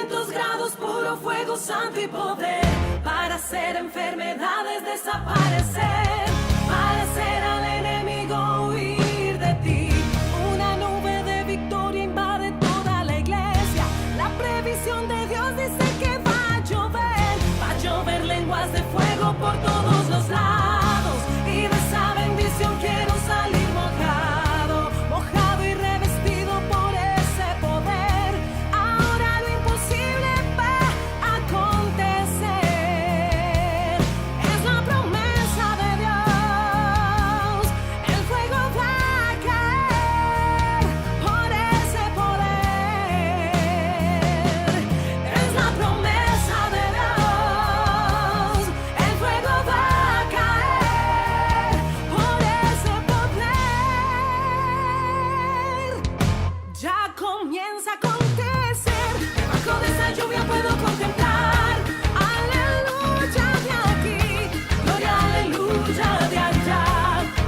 500 grados, puro fuego santo y poder, para hacer enfermedades desaparecer, para hacer al enemigo huir de ti. Una nube de victoria invade toda la iglesia. La previsión de Dios dice que va a llover lenguas de fuego por todos los lados. Y de esa bendición quiero salir mojado, mojado y revestido por ese poder. Ahora lo imposible va a acontecer. Es la promesa de Dios. El fuego va a caer por ese poder. Es la promesa de Dios. El fuego va a caer por ese poder. Ya comienza a acontecer. Debajo de esa lluvia puedo contemplar. Aleluya de aquí, gloria, aleluya de allá.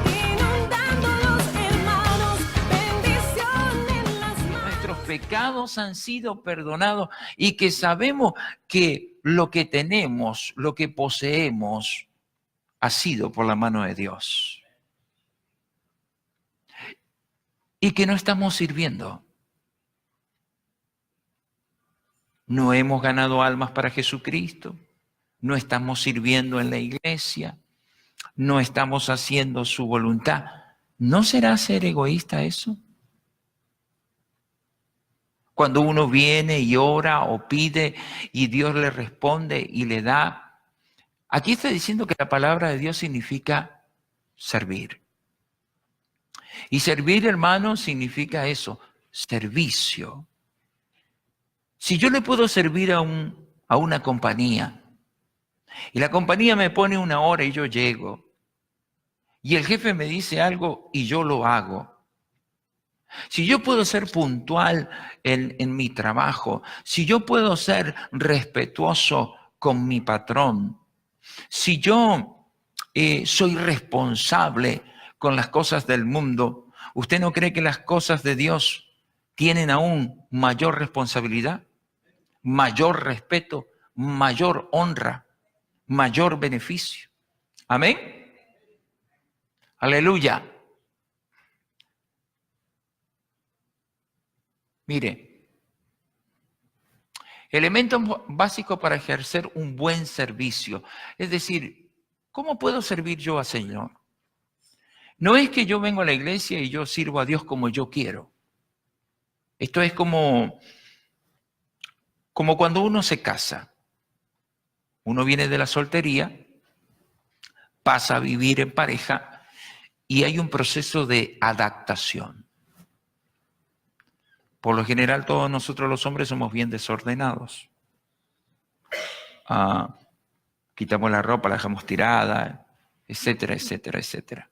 Inundando los hermanos, bendición en las manos. Nuestros pecados han sido perdonados y que sabemos que lo que tenemos, lo que poseemos, ha sido por la mano de Dios. Y que no estamos sirviendo. No hemos ganado almas para Jesucristo, no estamos sirviendo en la iglesia, no estamos haciendo su voluntad. ¿No será ser egoísta eso? Cuando uno viene y ora o pide y Dios le responde y le da. Aquí está diciendo que la palabra de Dios significa servir. Y servir, hermano, significa eso, servicio. Si yo le puedo servir a una compañía y la compañía me pone una hora y yo llego y el jefe me dice algo y yo lo hago. Si yo puedo ser puntual en mi trabajo, si yo puedo ser respetuoso con mi patrón, si yo soy responsable con las cosas del mundo, ¿usted no cree que las cosas de Dios tienen aún mayor responsabilidad, mayor respeto, mayor honra, mayor beneficio? Amén. Aleluya. Mire, elemento básico para ejercer un buen servicio. Es decir, ¿cómo puedo servir yo al Señor? No es que yo vengo a la iglesia y yo sirvo a Dios como yo quiero. Esto es como cuando uno se casa. Uno viene de la soltería, pasa a vivir en pareja y hay un proceso de adaptación. Por lo general, todos nosotros los hombres somos bien desordenados. Quitamos la ropa, la dejamos tirada, etcétera, etcétera, etcétera.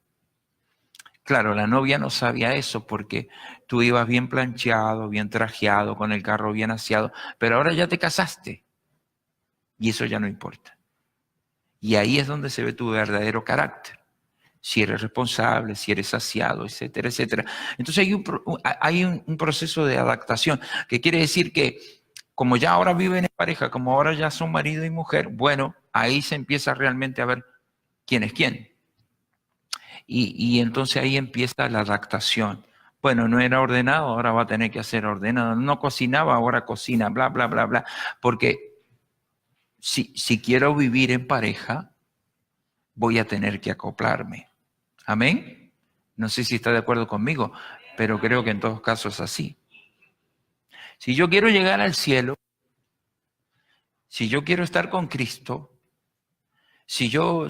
Claro, la novia no sabía eso porque tú ibas bien planchado, bien trajeado, con el carro bien aseado, pero ahora ya te casaste y eso ya no importa. Y ahí es donde se ve tu verdadero carácter. Si eres responsable, si eres aseado, etcétera, etcétera. Entonces hay un proceso de adaptación que quiere decir que como ya ahora viven en pareja, como ahora ya son marido y mujer, bueno, ahí se empieza realmente a ver quién es quién. Y entonces ahí empieza la adaptación. Bueno, no era ordenado, ahora va a tener que hacer ordenado. No cocinaba, ahora cocina, bla, bla, bla, bla. Porque si quiero vivir en pareja, voy a tener que acoplarme. ¿Amén? No sé si está de acuerdo conmigo, pero creo que en todos casos es así. Si yo quiero llegar al cielo, si yo quiero estar con Cristo, si yo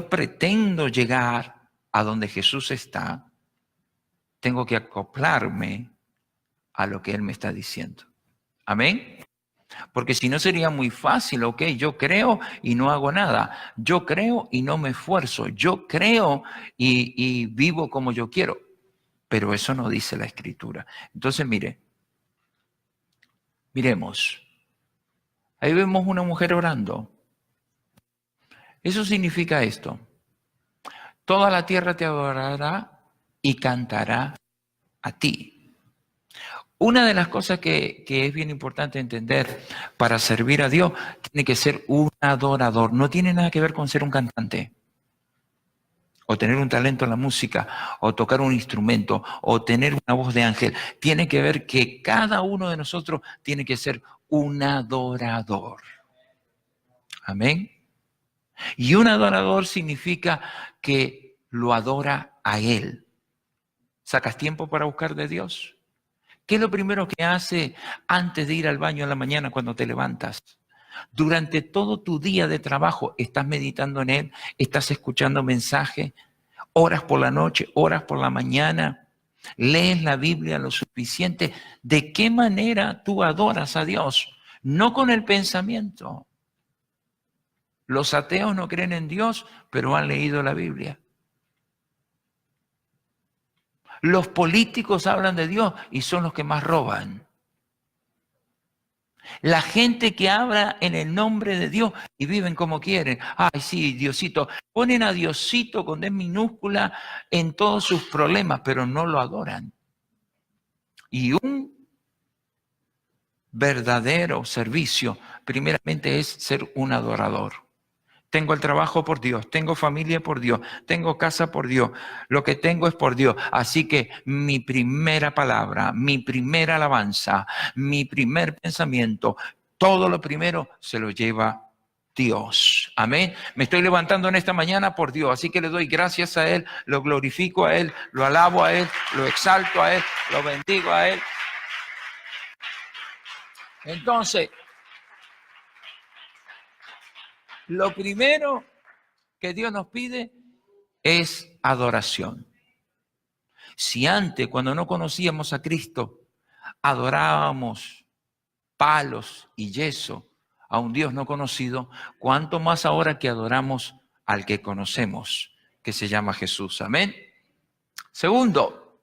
pretendo llegar a donde Jesús está, tengo que acoplarme a lo que Él me está diciendo. ¿Amén? Porque si no sería muy fácil, ok, yo creo y no hago nada. Yo creo y no me esfuerzo. Yo creo y vivo como yo quiero. Pero eso no dice la Escritura. Entonces, miremos. Ahí vemos una mujer orando. Eso significa esto. Toda la tierra te adorará y cantará a ti. Una de las cosas que es bien importante entender para servir a Dios, tiene que ser un adorador. No tiene nada que ver con ser un cantante, o tener un talento en la música, o tocar un instrumento, o tener una voz de ángel. Tiene que ver que cada uno de nosotros tiene que ser un adorador. Amén. Y un adorador significa que lo adora a Él. ¿Sacas tiempo para buscar de Dios? ¿Qué es lo primero que hace antes de ir al baño en la mañana cuando te levantas? Durante todo tu día de trabajo, ¿estás meditando en Él? ¿Estás escuchando mensajes? ¿Oras por la noche? ¿Oras por la mañana? ¿Lees la Biblia lo suficiente? ¿De qué manera tú adoras a Dios? No con el pensamiento. Los ateos no creen en Dios, pero han leído la Biblia. Los políticos hablan de Dios y son los que más roban. La gente que habla en el nombre de Dios y viven como quieren. Ay, sí, Diosito. Ponen a Diosito con D minúscula en todos sus problemas, pero no lo adoran. Y un verdadero servicio, primeramente, es ser un adorador. Tengo el trabajo por Dios, tengo familia por Dios, tengo casa por Dios, lo que tengo es por Dios. Así que mi primera palabra, mi primera alabanza, mi primer pensamiento, todo lo primero se lo lleva Dios. Amén. Me estoy levantando en esta mañana por Dios, así que le doy gracias a Él, lo glorifico a Él, lo alabo a Él, lo exalto a Él, lo bendigo a Él. Entonces, lo primero que Dios nos pide es adoración. Si antes, cuando no conocíamos a Cristo, adorábamos palos y yeso a un Dios no conocido, cuánto más ahora que adoramos al que conocemos, que se llama Jesús. Amén. Segundo,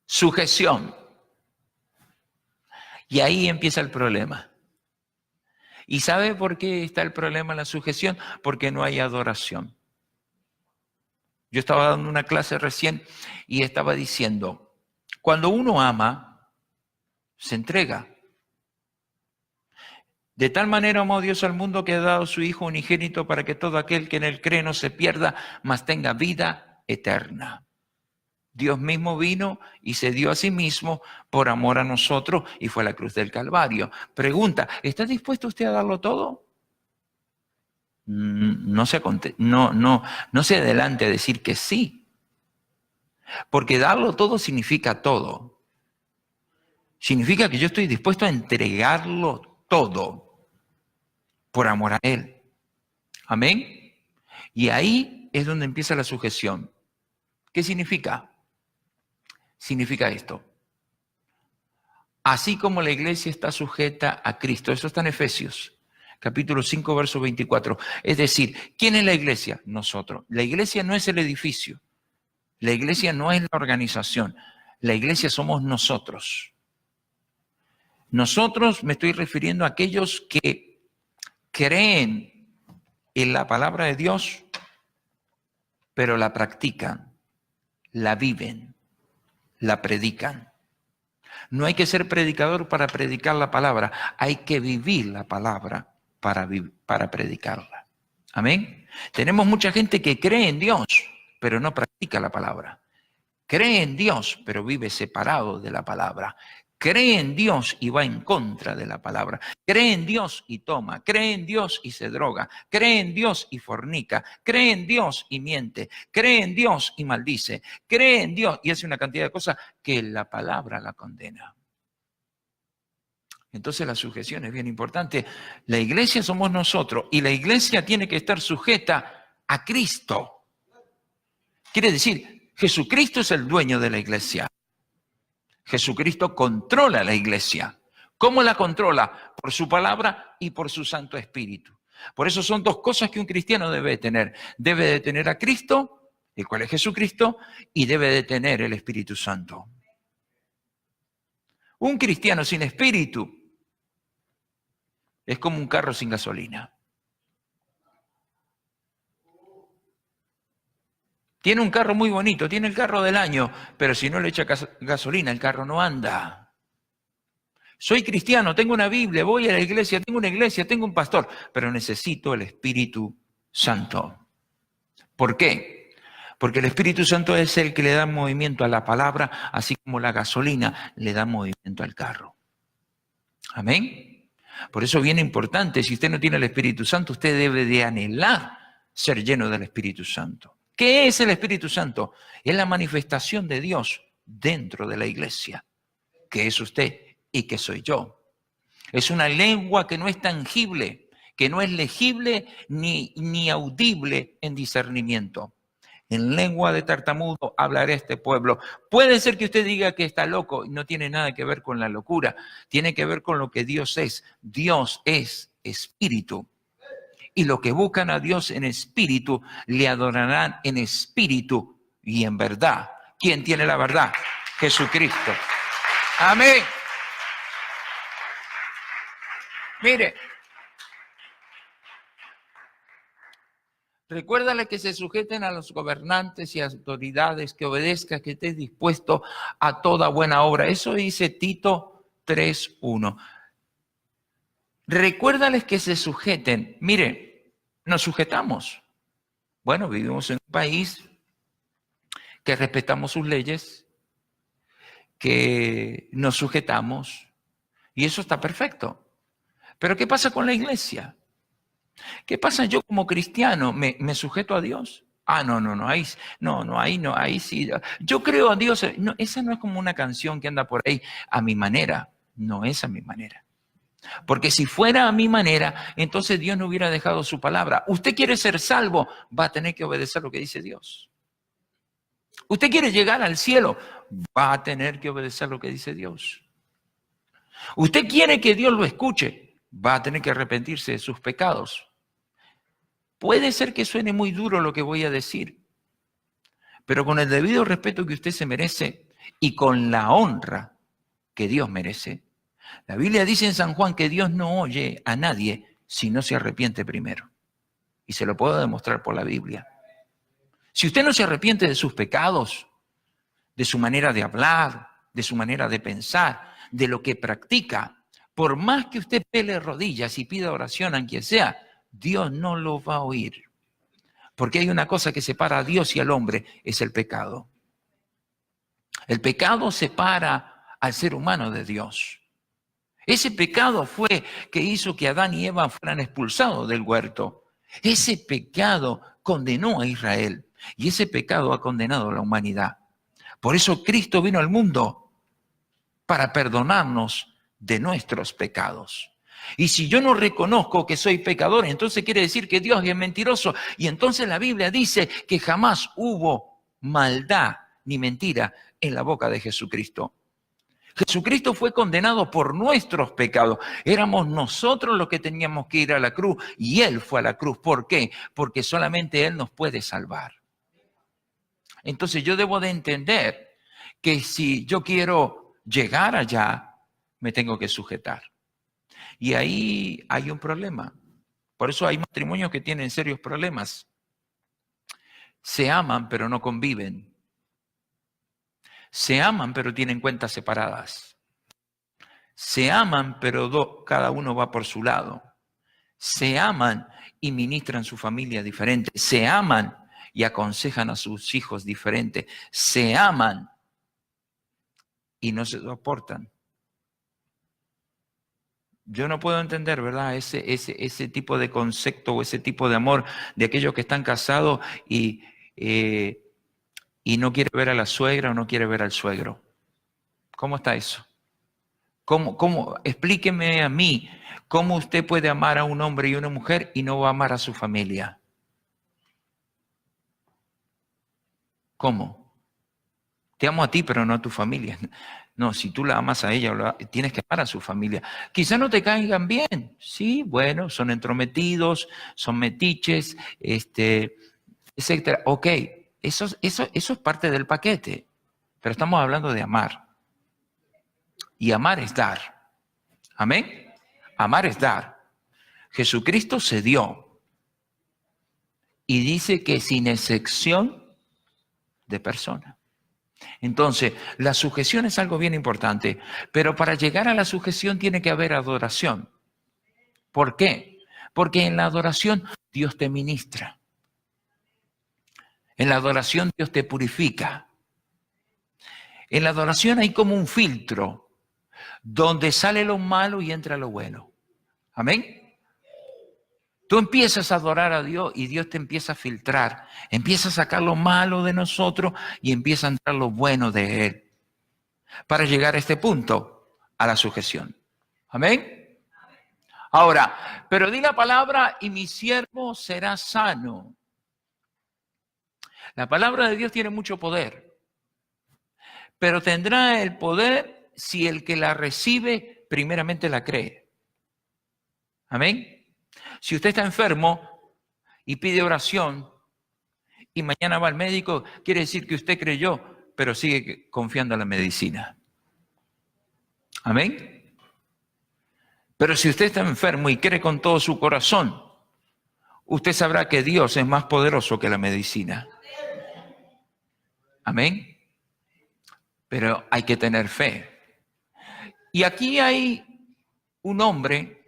sujeción. Y ahí empieza el problema. ¿Y sabe por qué está el problema en la sujeción? Porque no hay adoración. Yo estaba dando una clase recién y estaba diciendo, cuando uno ama, se entrega. De tal manera amó Dios al mundo que ha dado a su Hijo unigénito para que todo aquel que en él cree no se pierda, mas tenga vida eterna. Dios mismo vino y se dio a sí mismo por amor a nosotros y fue a la cruz del Calvario. Pregunta, ¿está dispuesto usted a darlo todo? No se adelante a decir que sí. Porque darlo todo significa todo. Significa que yo estoy dispuesto a entregarlo todo por amor a Él. Amén. Y ahí es donde empieza la sujeción. ¿Qué significa? Significa esto. Así como la iglesia está sujeta a Cristo, eso está en Efesios, capítulo 5, verso 24. Es decir, ¿quién es la iglesia? Nosotros. La iglesia no es el edificio. La iglesia no es la organización. La iglesia somos nosotros. Nosotros me estoy refiriendo a aquellos que creen en la palabra de Dios, pero la practican, la viven, la predican. No hay que ser predicador para predicar la palabra, hay que vivir la palabra para predicarla. Amén. Tenemos mucha gente que cree en Dios, pero no practica la palabra. Cree en Dios, pero vive separado de la palabra. Cree en Dios y va en contra de la palabra. Cree en Dios y toma. Cree en Dios y se droga. Cree en Dios y fornica. Cree en Dios y miente. Cree en Dios y maldice. Cree en Dios y hace una cantidad de cosas que la palabra la condena. Entonces la sujeción es bien importante. La iglesia somos nosotros y la iglesia tiene que estar sujeta a Cristo. Quiere decir, Jesucristo es el dueño de la iglesia. Jesucristo controla la iglesia. ¿Cómo la controla? Por su palabra y por su Santo Espíritu. Por eso son dos cosas que un cristiano debe tener. Debe de tener a Cristo, el cual es Jesucristo, y debe de tener el Espíritu Santo. Un cristiano sin espíritu es como un carro sin gasolina. Tiene un carro muy bonito, tiene el carro del año, pero si no le echa gasolina, el carro no anda. Soy cristiano, tengo una Biblia, voy a la iglesia, tengo un pastor, pero necesito el Espíritu Santo. ¿Por qué? Porque el Espíritu Santo es el que le da movimiento a la palabra, así como la gasolina le da movimiento al carro. Amén. Por eso es bien importante, si usted no tiene el Espíritu Santo, usted debe de anhelar ser lleno del Espíritu Santo. ¿Qué es el Espíritu Santo? Es la manifestación de Dios dentro de la iglesia, que es usted y que soy yo. Es una lengua que no es tangible, que no es legible ni audible en discernimiento. En lengua de tartamudo hablaré a este pueblo. Puede ser que usted diga que está loco, y no tiene nada que ver con la locura. Tiene que ver con lo que Dios es. Dios es espíritu. Y los que buscan a Dios en espíritu, le adorarán en espíritu y en verdad. ¿Quién tiene la verdad? Jesucristo. Amén. Mire, recuérdale que se sujeten a los gobernantes y autoridades, que obedezca, que estés dispuesto a toda buena obra. Eso dice Tito 3:1. Recuérdales que se sujeten. Mire, nos sujetamos. Bueno, vivimos en un país que respetamos sus leyes, que nos sujetamos, y eso está perfecto. Pero ¿qué pasa con la iglesia? ¿Qué pasa yo como cristiano? ¿Me sujeto a Dios? Ahí sí. Yo creo a Dios. No, esa no es como una canción que anda por ahí a mi manera. No es a mi manera. Porque si fuera a mi manera, entonces Dios no hubiera dejado su palabra. Usted quiere ser salvo, va a tener que obedecer lo que dice Dios. Usted quiere llegar al cielo, va a tener que obedecer lo que dice Dios. Usted quiere que Dios lo escuche, va a tener que arrepentirse de sus pecados. Puede ser que suene muy duro lo que voy a decir, pero con el debido respeto que usted se merece y con la honra que Dios merece. La Biblia dice en San Juan que Dios no oye a nadie si no se arrepiente primero. Y se lo puedo demostrar por la Biblia. Si usted no se arrepiente de sus pecados, de su manera de hablar, de su manera de pensar, de lo que practica, por más que usted pele rodillas y pida oración a quien sea, Dios no lo va a oír. Porque hay una cosa que separa a Dios y al hombre, es el pecado. El pecado separa al ser humano de Dios. Ese pecado fue que hizo que Adán y Eva fueran expulsados del huerto. Ese pecado condenó a Israel y ese pecado ha condenado a la humanidad. Por eso Cristo vino al mundo para perdonarnos de nuestros pecados. Y si yo no reconozco que soy pecador, entonces quiere decir que Dios es mentiroso. Y entonces la Biblia dice que jamás hubo maldad ni mentira en la boca de Jesucristo. Jesucristo fue condenado por nuestros pecados. Éramos nosotros los que teníamos que ir a la cruz y Él fue a la cruz. ¿Por qué? Porque solamente Él nos puede salvar. Entonces yo debo de entender que si yo quiero llegar allá, me tengo que sujetar. Y ahí hay un problema. Por eso hay matrimonios que tienen serios problemas. Se aman, pero no conviven. Se aman, pero tienen cuentas separadas. Se aman, pero cada uno va por su lado. Se aman y ministran su familia diferente. Se aman y aconsejan a sus hijos diferente. Se aman y no se soportan. Yo no puedo entender, ¿verdad? Ese tipo de concepto o ese tipo de amor de aquellos que están casados y no quiere ver a la suegra o no quiere ver al suegro. ¿Cómo está eso? ¿Cómo? Explíqueme a mí, ¿cómo usted puede amar a un hombre y una mujer y no va a amar a su familia? ¿Cómo? Te amo a ti, pero no a tu familia. No, si tú la amas a ella, tienes que amar a su familia. Quizá no te caigan bien. Sí, bueno, son entrometidos, son metiches, etcétera. Ok, eso es parte del paquete. Pero estamos hablando de amar. Y amar es dar. ¿Amén? Amar es dar. Jesucristo se dio. Y dice que sin excepción de persona. Entonces, la sujeción es algo bien importante, pero para llegar a la sujeción tiene que haber adoración. ¿Por qué? Porque en la adoración Dios te ministra. En la adoración Dios te purifica. En la adoración hay como un filtro donde sale lo malo y entra lo bueno. Amén. Tú empiezas a adorar a Dios y Dios te empieza a filtrar. Empieza a sacar lo malo de nosotros y empieza a entrar lo bueno de Él. Para llegar a este punto, a la sujeción. Amén. Ahora, pero di la palabra y mi siervo será sano. La palabra de Dios tiene mucho poder, pero tendrá el poder si el que la recibe primeramente la cree. Amén. Si usted está enfermo y pide oración y mañana va al médico, quiere decir que usted creyó, pero sigue confiando en la medicina. Amén. Pero si usted está enfermo y cree con todo su corazón, usted sabrá que Dios es más poderoso que la medicina. Amén. Pero hay que tener fe. Y aquí hay un hombre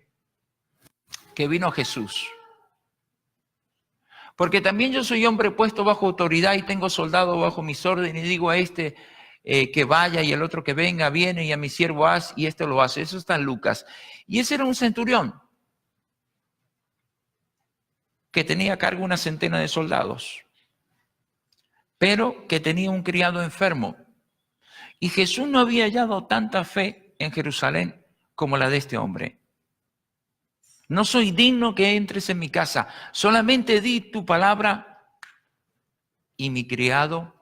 que vino a Jesús. Porque también yo soy hombre puesto bajo autoridad y tengo soldado bajo mis órdenes y digo a este que vaya y el otro que venga, viene y a mi siervo haz y este lo hace. Eso está en Lucas. Y ese era un centurión que tenía a cargo una centena de soldados, pero que tenía un criado enfermo. Y Jesús no había hallado tanta fe en Jerusalén como la de este hombre. No soy digno que entres en mi casa, solamente di tu palabra y mi criado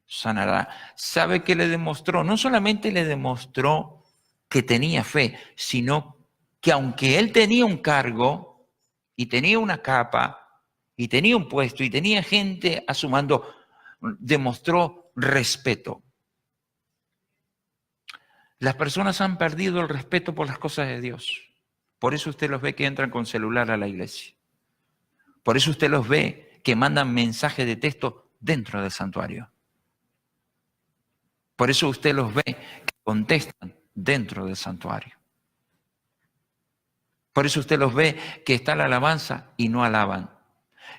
sanará. ¿Sabe qué le demostró? No solamente le demostró que tenía fe, sino que aunque él tenía un cargo y tenía una capa y tenía un puesto y tenía gente a su mando, demostró respeto. Las personas han perdido el respeto por las cosas de Dios. Por eso usted los ve que entran con celular a la iglesia. Por eso usted los ve que mandan mensajes de texto dentro del santuario. Por eso usted los ve que contestan dentro del santuario. Por eso usted los ve que está la alabanza y no alaban.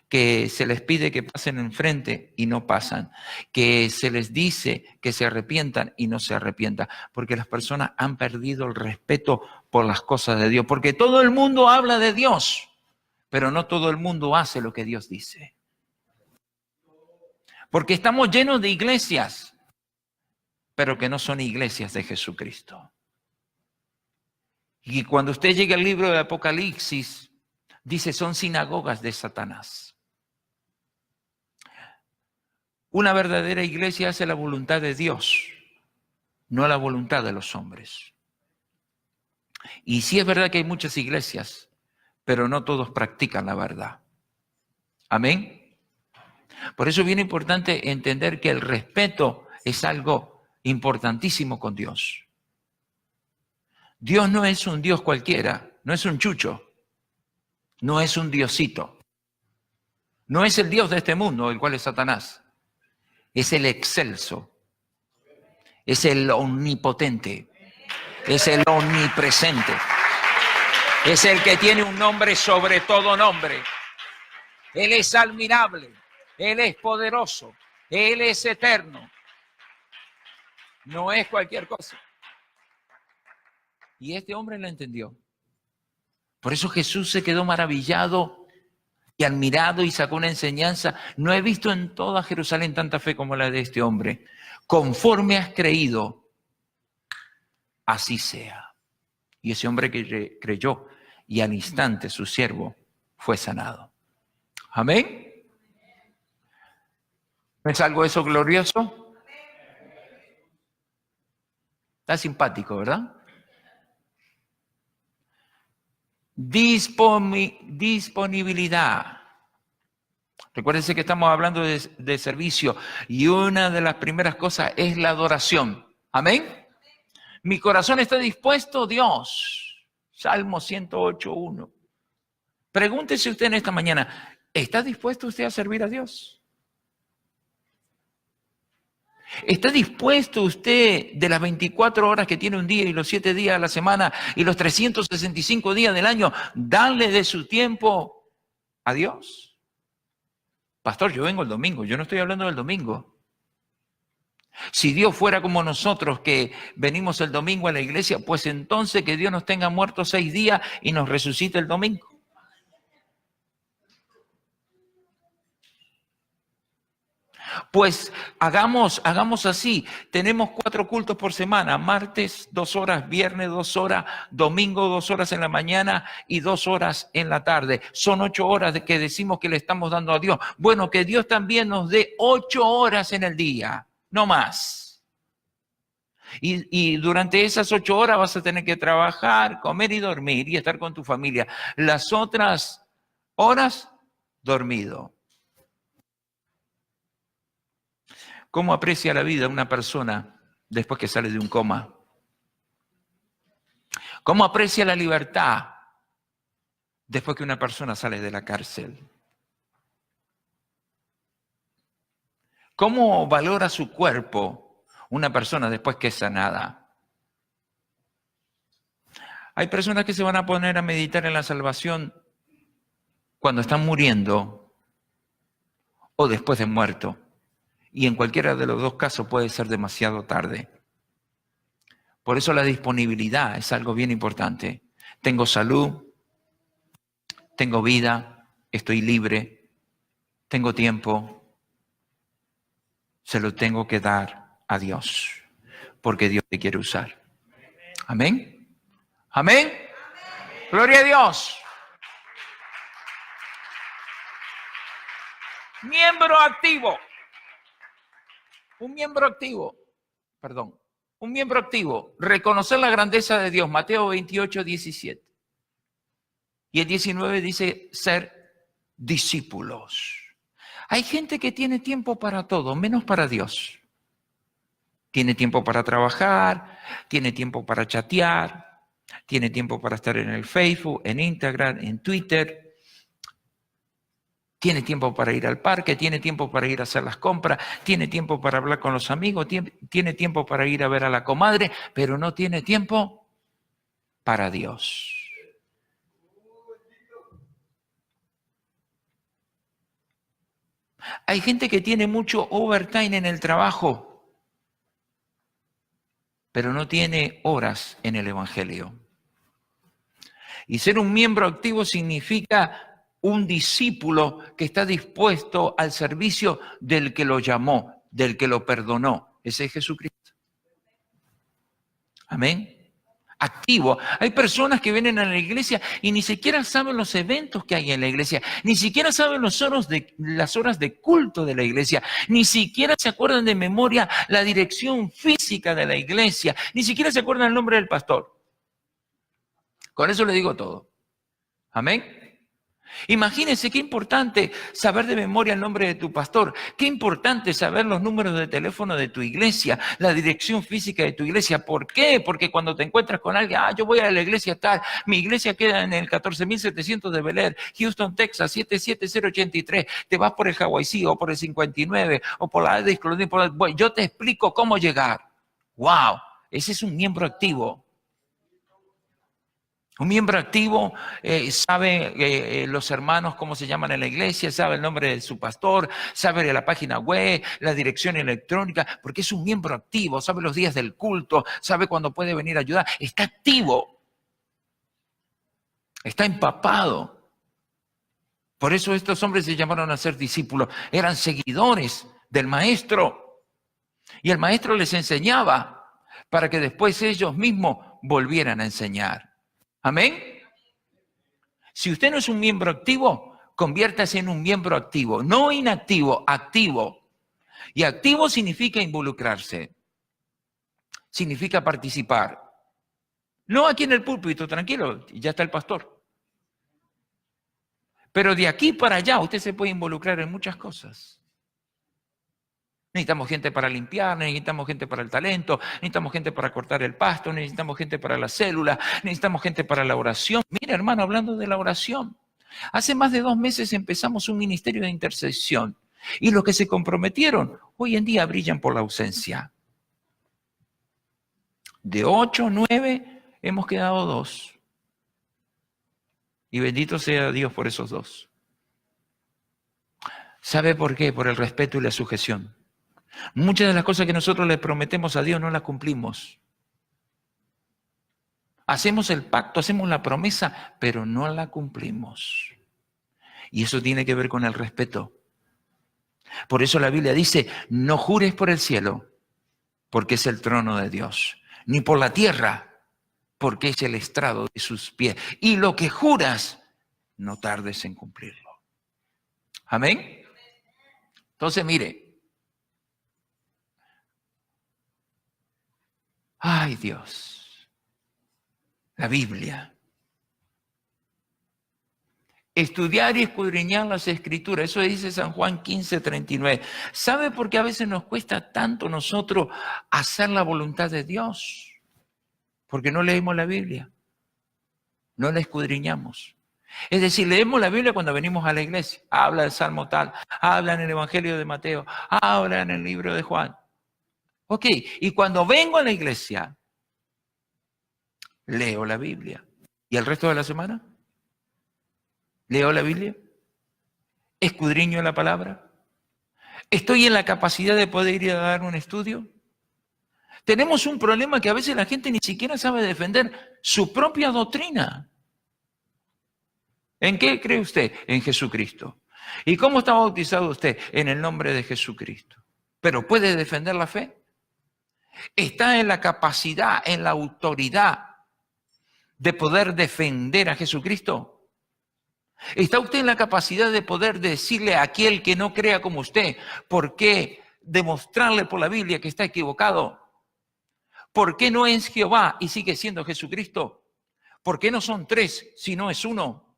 Que se les pide que pasen enfrente y no pasan. Que se les dice que se arrepientan y no se arrepientan. Porque las personas han perdido el respeto por las cosas de Dios. Porque todo el mundo habla de Dios, pero no todo el mundo hace lo que Dios dice. Porque estamos llenos de iglesias, pero que no son iglesias de Jesucristo. Y cuando usted llega al libro de Apocalipsis, dice son sinagogas de Satanás. Una verdadera iglesia hace la voluntad de Dios, no la voluntad de los hombres. Y sí es verdad que hay muchas iglesias, pero no todos practican la verdad. Amén. Por eso es bien importante entender que el respeto es algo importantísimo con Dios. Dios no es un Dios cualquiera, no es un chucho, no es un diosito. No es el Dios de este mundo, el cual es Satanás. Es el excelso, es el omnipotente, es el omnipresente, es el que tiene un nombre sobre todo nombre. Él es admirable, Él es poderoso, Él es eterno. No es cualquier cosa. Y este hombre lo entendió. Por eso Jesús se quedó maravillado y admirado y sacó una enseñanza. No he visto en toda Jerusalén tanta fe como la de este hombre. Conforme has creído, así sea. Y ese hombre que creyó y al instante su siervo fue sanado. Amén. ¿No es algo eso glorioso? Está simpático, ¿verdad? Disponibilidad. Recuérdense que estamos hablando de servicio y una de las primeras cosas es la adoración. Amén. Mi corazón está dispuesto, Dios. Salmo 108:1. Pregúntese usted en esta mañana, ¿está dispuesto usted a servir a Dios? ¿Está dispuesto usted de las 24 horas que tiene un día y los 7 días a la semana y los 365 días del año, darle de su tiempo a Dios? Pastor, yo vengo el domingo, yo no estoy hablando del domingo. Si Dios fuera como nosotros que venimos el domingo a la iglesia, pues entonces que Dios nos tenga muertos 6 días y nos resucite el domingo. Pues hagamos así. Tenemos 4 cultos por semana. Martes 2 horas, viernes 2 horas, domingo 2 horas en la mañana y 2 horas en la tarde. Son 8 horas de que decimos que le estamos dando a Dios. Bueno, que Dios también nos dé 8 horas en el día, no más. Y durante esas 8 horas vas a tener que trabajar, comer y dormir y estar con tu familia. Las otras horas, dormido. ¿Cómo aprecia la vida una persona después que sale de un coma? ¿Cómo aprecia la libertad después que una persona sale de la cárcel? ¿Cómo valora su cuerpo una persona después que es sanada? Hay personas que se van a poner a meditar en la salvación cuando están muriendo o después de muerto. Y en cualquiera de los dos casos puede ser demasiado tarde. Por eso la disponibilidad es algo bien importante. Tengo salud, tengo vida, estoy libre, tengo tiempo. Se lo tengo que dar a Dios, porque Dios te quiere usar. Amén. Amén. Gloria a Dios. Miembro activo. Un miembro activo, reconocer la grandeza de Dios, Mateo 28, 17. Y el 19 dice ser discípulos. Hay gente que tiene tiempo para todo, menos para Dios. Tiene tiempo para trabajar, tiene tiempo para chatear, tiene tiempo para estar en el Facebook, en Instagram, en Twitter. Tiene tiempo para ir al parque, tiene tiempo para ir a hacer las compras, tiene tiempo para hablar con los amigos, tiene tiempo para ir a ver a la comadre, pero no tiene tiempo para Dios. Hay gente que tiene mucho overtime en el trabajo, pero no tiene horas en el Evangelio. Y ser un miembro activo significa un discípulo que está dispuesto al servicio del que lo llamó, del que lo perdonó. Ese es Jesucristo. Amén. Activo. Hay personas que vienen a la iglesia y ni siquiera saben los eventos que hay en la iglesia, ni siquiera saben las horas de culto de la iglesia, ni siquiera se acuerdan de memoria la dirección física de la iglesia, ni siquiera se acuerdan el nombre del pastor. Con eso le digo todo. Amén. Imagínense qué importante saber de memoria el nombre de tu pastor, qué importante saber los números de teléfono de tu iglesia, la dirección física de tu iglesia. ¿Por qué? Porque cuando te encuentras con alguien, yo voy a la iglesia tal, mi iglesia queda en el 14.700 de Bel Air, Houston, Texas, 77083, te vas por el Hawaii o por el 59 o por la Addis Clothing, yo te explico cómo llegar. ¡Wow! Ese es un miembro activo. Un miembro activo sabe los hermanos cómo se llaman en la iglesia, sabe el nombre de su pastor, sabe de la página web, la dirección electrónica, porque es un miembro activo, sabe los días del culto, sabe cuándo puede venir a ayudar, está activo, está empapado. Por eso estos hombres se llamaron a ser discípulos, eran seguidores del maestro. Y el maestro les enseñaba para que después ellos mismos volvieran a enseñar. Amén. Si usted no es un miembro activo, conviértase en un miembro activo, no inactivo, activo. Y activo significa involucrarse, significa participar. No aquí en el púlpito, tranquilo, ya está el pastor. Pero de aquí para allá usted se puede involucrar en muchas cosas. Necesitamos gente para limpiar, necesitamos gente para el talento, necesitamos gente para cortar el pasto, necesitamos gente para la célula, necesitamos gente para la oración. Mira, hermano, hablando de la oración, hace más de 2 meses empezamos un ministerio de intercesión y los que se comprometieron, hoy en día brillan por la ausencia. De 8, 9, hemos quedado 2. Y bendito sea Dios por esos 2. ¿Sabe por qué? Por el respeto y la sujeción. Muchas de las cosas que nosotros le prometemos a Dios no las cumplimos. Hacemos el pacto, hacemos la promesa, pero no la cumplimos. Y eso tiene que ver con el respeto. Por eso la Biblia dice, no jures por el cielo, porque es el trono de Dios, ni por la tierra, porque es el estrado de sus pies. Y lo que juras, no tardes en cumplirlo. Amén. Entonces, mire. Ay, Dios. La Biblia. Estudiar y escudriñar las Escrituras. Eso dice San Juan 15:39. ¿Sabe por qué a veces nos cuesta tanto nosotros hacer la voluntad de Dios? Porque no leemos la Biblia. No la escudriñamos. Es decir, leemos la Biblia cuando venimos a la iglesia. Habla del Salmo tal, habla en el Evangelio de Mateo, habla en el libro de Juan. Ok, y cuando vengo a la iglesia, leo la Biblia. ¿Y el resto de la semana? ¿Leo la Biblia? ¿Escudriño la palabra? ¿Estoy en la capacidad de poder ir a dar un estudio? Tenemos un problema que a veces la gente ni siquiera sabe defender su propia doctrina. ¿En qué cree usted? En Jesucristo. ¿Y cómo está bautizado usted? En el nombre de Jesucristo. ¿Pero puede defender la fe? ¿Está en la capacidad, en la autoridad de poder defender a Jesucristo? ¿Está usted en la capacidad de poder decirle a aquel que no crea como usted por qué demostrarle por la Biblia que está equivocado? ¿Por qué no es Jehová y sigue siendo Jesucristo? ¿Por qué no son 3 si no es 1?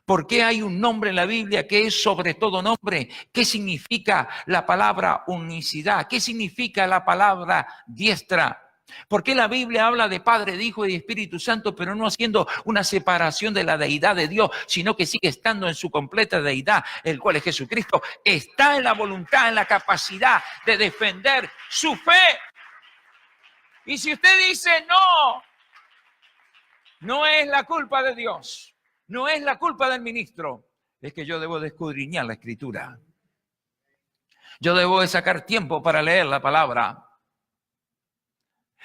¿Por qué hay un nombre en la Biblia que es sobre todo nombre? ¿Qué significa la palabra unicidad? ¿Qué significa la palabra diestra? ¿Por qué la Biblia habla de Padre, de Hijo y de Espíritu Santo, pero no haciendo una separación de la deidad de Dios, sino que sigue estando en su completa deidad, el cual es Jesucristo? Está en la voluntad, en la capacidad de defender su fe. Y si usted dice no, no es la culpa de Dios. No es la culpa del ministro, es que yo debo de escudriñar la Escritura. Yo debo de sacar tiempo para leer la palabra.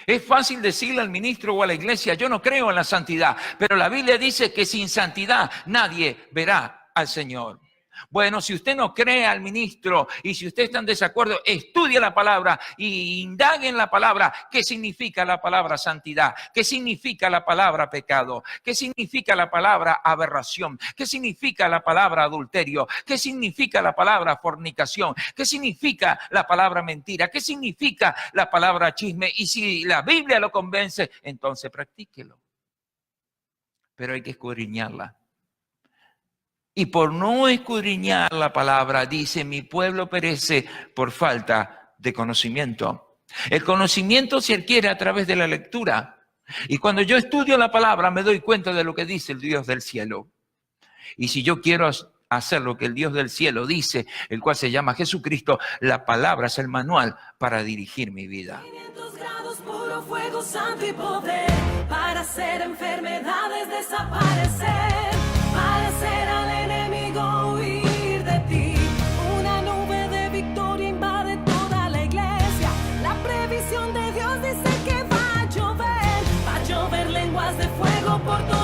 Es fácil decirle al ministro o a la iglesia, yo no creo en la santidad, pero la Biblia dice que sin santidad nadie verá al Señor. Bueno, si usted no cree al ministro y si usted está en desacuerdo, estudie la palabra y indague en la palabra. ¿Qué significa la palabra santidad? ¿Qué significa la palabra pecado? ¿Qué significa la palabra aberración? ¿Qué significa la palabra adulterio? ¿Qué significa la palabra fornicación? ¿Qué significa la palabra mentira? ¿Qué significa la palabra chisme? Y si la Biblia lo convence, entonces practíquelo. Pero hay que escudriñarla. Y por no escudriñar la palabra, dice, mi pueblo perece por falta de conocimiento. El conocimiento se adquiere a través de la lectura. Y cuando yo estudio la palabra, me doy cuenta de lo que dice el Dios del cielo. Y si yo quiero hacer lo que el Dios del cielo dice, el cual se llama Jesucristo, la palabra es el manual para dirigir mi vida. 500 grados, puro fuego, santo y poder, para hacer enfermedades desaparecer, para hacer al enemigo huir de ti. Una nube de victoria invade toda la iglesia. La previsión de Dios dice que va a llover lenguas de fuego por todo.